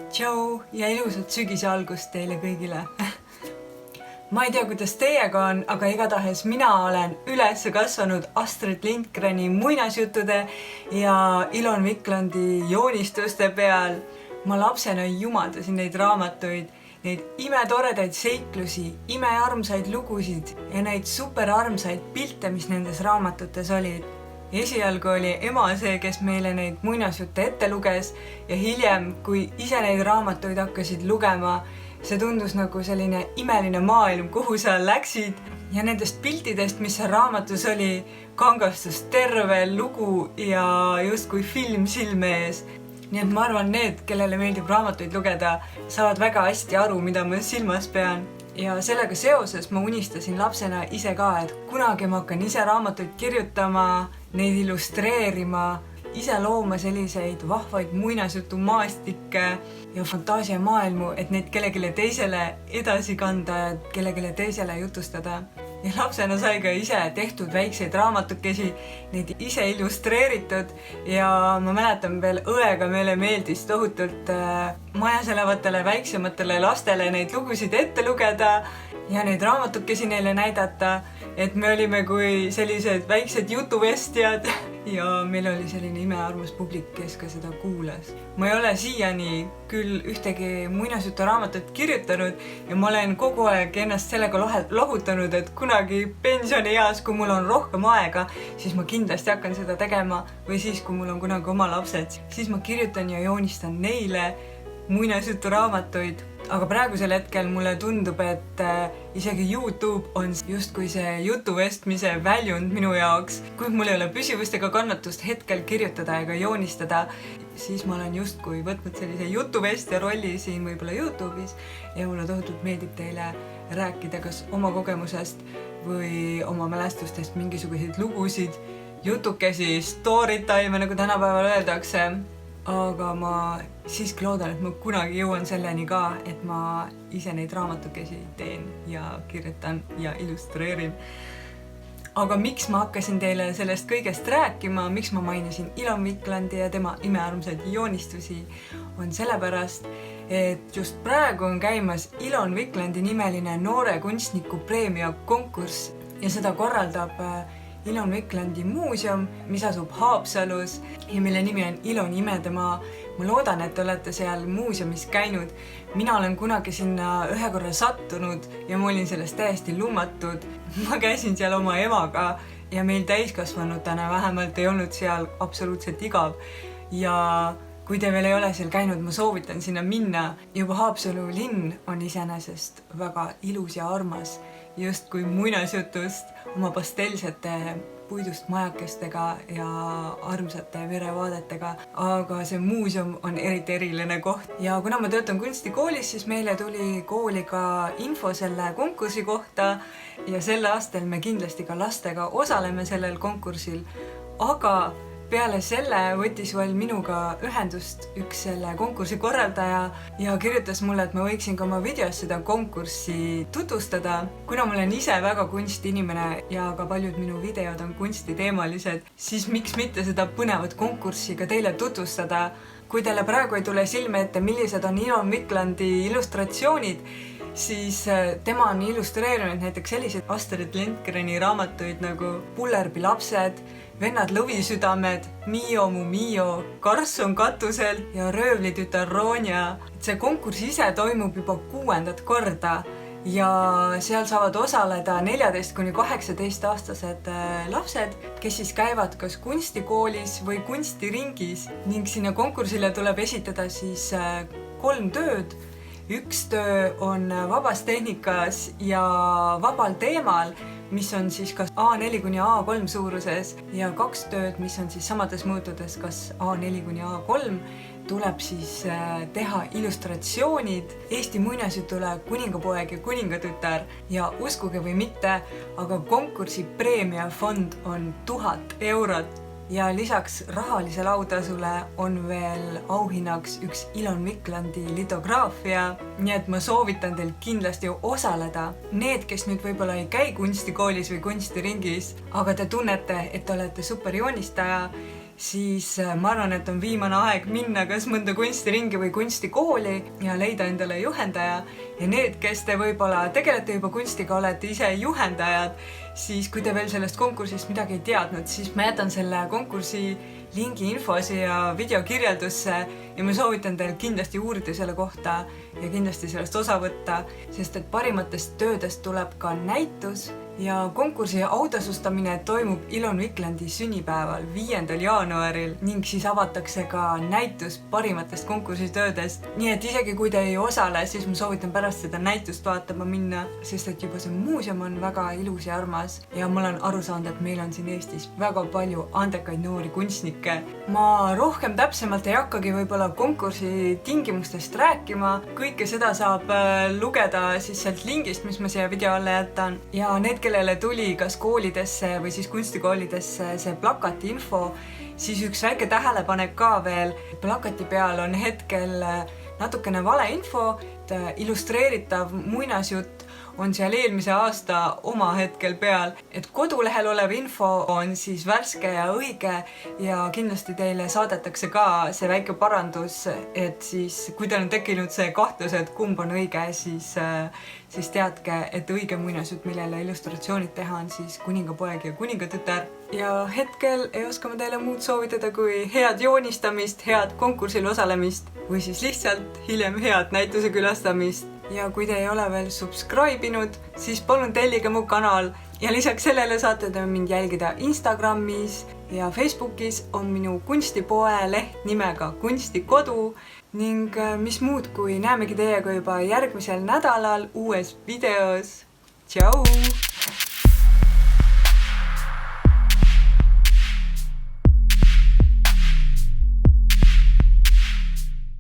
Tšau ja ilusat sügise algust teile kõigile. Ma ei tea, kuidas teiega on, aga igatahes mina olen üles kasvanud Astrid Lindgreni muinasjuttude ja Ilon Viklandi joonistuste peal. Ma lapsena jumaldasin neid raamatuid, neid imetoredaid seiklusi, imearmsaid lugusid ja neid superarmsaid pilte, mis nendes raamatutes olid. Esialgu oli ema see, kes meile neid muinasjutte ette luges ja hiljem, kui ise neid raamatuid hakkasid lugema, see tundus nagu selline imeline maailm, kuhu sa läksid ja nendest piltidest, mis seal raamatus oli, kangastus terve lugu ja justkui film silme ees. Nii et ma arvan, need, kellele meeldib raamatuid lugeda, saavad väga hästi aru, mida ma silmas pean. Ja sellega seoses ma unistasin lapsena ise ka, et kunagi ma hakkan ise raamatuid kirjutama, neid illustreerima, ise looma selliseid vahvaid muinasjutumaastikke ja fantaasiamaailmu, et neid kellelegi teisele edasi kanda ja kellelegi teisele jutustada. Ja lapsena sai ka ise tehtud väikseid raamatukesi, neid ise illustreeritud ja ma mäletan veel õega meile meeldis tohutult majas elavatele väiksematele lastele neid lugusid ette lugeda ja neid raamatukesi neile näidata, et me olime kui sellised väiksed jutuvestjad ja meil oli selline imearmus publik, kes ka seda kuulas. Ma ei ole siiani küll ühtegi muinasjutu raamatut kirjutanud ja ma olen kogu aeg ennast sellega lohutanud, et kunagi pensionieas, kui mul on rohkem aega, siis ma kindlasti hakkan seda tegema või siis, kui mul on kunagi oma lapsed, siis ma kirjutan ja joonistan neile muinasjutu raamatuid. Aga praegusel hetkel mulle tundub, et isegi YouTube on justkui see jutuvestmise väljund minu jaoks. Kui mul ei ole püsivust ega kannatust hetkel kirjutada ega joonistada, siis ma olen justkui võtnud sellise jutuvestja rolli siin võib-olla YouTube'is ja mulle tohutult meeldib teile rääkida kas oma kogemusest või oma mälestustest mingisuguseid lugusid, jutukesi, story time, nagu tänapäeval öeldakse. Aga ma siiski loodan, et ma kunagi jõuan selleni ka, et ma ise neid raamatukesi teen ja kirjutan ja illustreerin. Aga miks ma hakkasin teile sellest kõigest rääkima, miks ma mainisin Ilon Viklandi ja tema imearmsaid joonistusi, on sellepärast, et just praegu on käimas Ilon Viklandi nimeline noore kunstniku preemia konkurss ja seda korraldab Ilon Viklandi muuseum, mis asub Haapsalus ja mille nimi on Ilon imedemaa. Ma loodan, et olete seal muuseumis käinud. Mina olen kunagi sinna ühe korra sattunud ja ma olin sellest täiesti lummatud. Ma käisin seal oma emaga ja meil täiskasvanutena vähemalt ei olnud seal absoluutselt igav. Ja kui te veel ei ole seal käinud, ma soovitan sinna minna. Juba Haapsalu linn on iseenesest väga ilus ja armas, just kui muinasjutust oma pastelsete puidust majakestega ja armsate verevaadetega, aga see muuseum on eriti eriline koht. Ja kuna ma töötan kunstikoolis, siis meile tuli kooli ka info selle konkursi kohta ja sel aastal me kindlasti ka lastega osaleme sellel konkursil, aga peale selle võttis veel minuga ühendust üks selle konkursi korraldaja ja kirjutas mulle, et ma võiksin ka oma videos seda konkurssi tutvustada. Kuna ma olen ise väga kunstiinimene ja ka paljud minu videod on kunstiteemalised, siis miks mitte seda põnevat konkurssi ka teile tutvustada. Kui teile praegu ei tule silme ette, millised on Ilon Viklandi illustratsioonid, siis tema on illustreerinud näiteks sellised Astrid Lindgreni raamatuid nagu Pullerbi lapsed, Vennad lõvisüdamed, Mio mu Mio, Karss on katusel ja Röövlitütar Ronja. See konkurss ise toimub juba 6. korda ja seal saavad osaleda 14–18-aastased lapsed, kes siis käivad kas kunstikoolis või kunstiringis ning sinna konkursile tuleb esitada siis 3 tööd. Üks töö on vabas tehnikas ja vabal teemal, mis on siis kas A4–A3 suuruses ja 2 tööd, mis on siis samades mõõtudes kas A4–A3, tuleb siis teha illustratsioonid Eesti muinasjutule Kuningapoeg ja kuningatütar ja uskuge või mitte, aga konkursi preemiafond on 1000 eurot. Ja lisaks rahalisele autasule on veel auhinnaks üks Ilon Viklandi litograafia, nii et ma soovitan teil kindlasti osaleda. Need, kes nüüd võib-olla ei käi kunstikoolis või kunstiringis, aga te tunnete, et olete superjoonistaja, siis ma arvan, et on viimane aeg minna kas mõnda kunstiringi või kunstikooli ja leida endale juhendaja. Ja need, kes te võib-olla tegelete juba kunstiga, olete ise juhendajad, siis kui te veel sellest konkursist midagi ei teadnud, siis ma jätan selle konkursi lingi info siia videokirjeldusse ja ma soovitan teil kindlasti uurida selle kohta ja kindlasti sellest osa võtta, sest et parimatest töödest tuleb ka näitus. Ja konkursi autasustamine toimub Ilon Viklandi sünnipäeval 5. jaanuaril ning siis avatakse ka näitus parimatest konkursitöödest. Nii et isegi kui te ei osale, siis ma soovitan pärast seda näitust vaatama minna, sest et juba see muuseum on väga ilus ja armas. Ja ma olen aru saanud, et meil on siin Eestis väga palju andekaid noori kunstnikke. Ma rohkem täpsemalt ei hakkagi võib-olla konkursi tingimustest rääkima. Kõike seda saab lugeda siis sealt lingist, mis ma siia video alla jätan. Ja need, kellele tuli kas koolidesse või siis kunstikoolidesse see plakati info, siis üks väike tähelepanek ka veel. Plakati peal on hetkel natukene valeinfo, illustreeritav muinasjutt on seal eelmise aasta oma hetkel peal. Et kodulehel olev info on siis värske ja õige ja kindlasti teile saadetakse ka see väike parandus, et siis kui teil on tekkinud see kahtlus, et kumb on õige, siis teadke, et õige muinasjutt, millele illustratsioonid teha, on siis Kuningapoeg ja kuningatütar. Ja hetkel ei oska ma teile muud soovitada kui head joonistamist, head konkursil osalemist või siis lihtsalt hiljem head näituse külastamist. Ja kui te ei ole veel subscribe inud, siis palun tellige mu kanal ja lisaks sellele saate te mind jälgida Instagramis ja Facebookis on minu kunstipoe leht nimega Kunstikodu ning mis muud, kui näemegi teiega juba järgmisel nädalal uues videos. Tšau!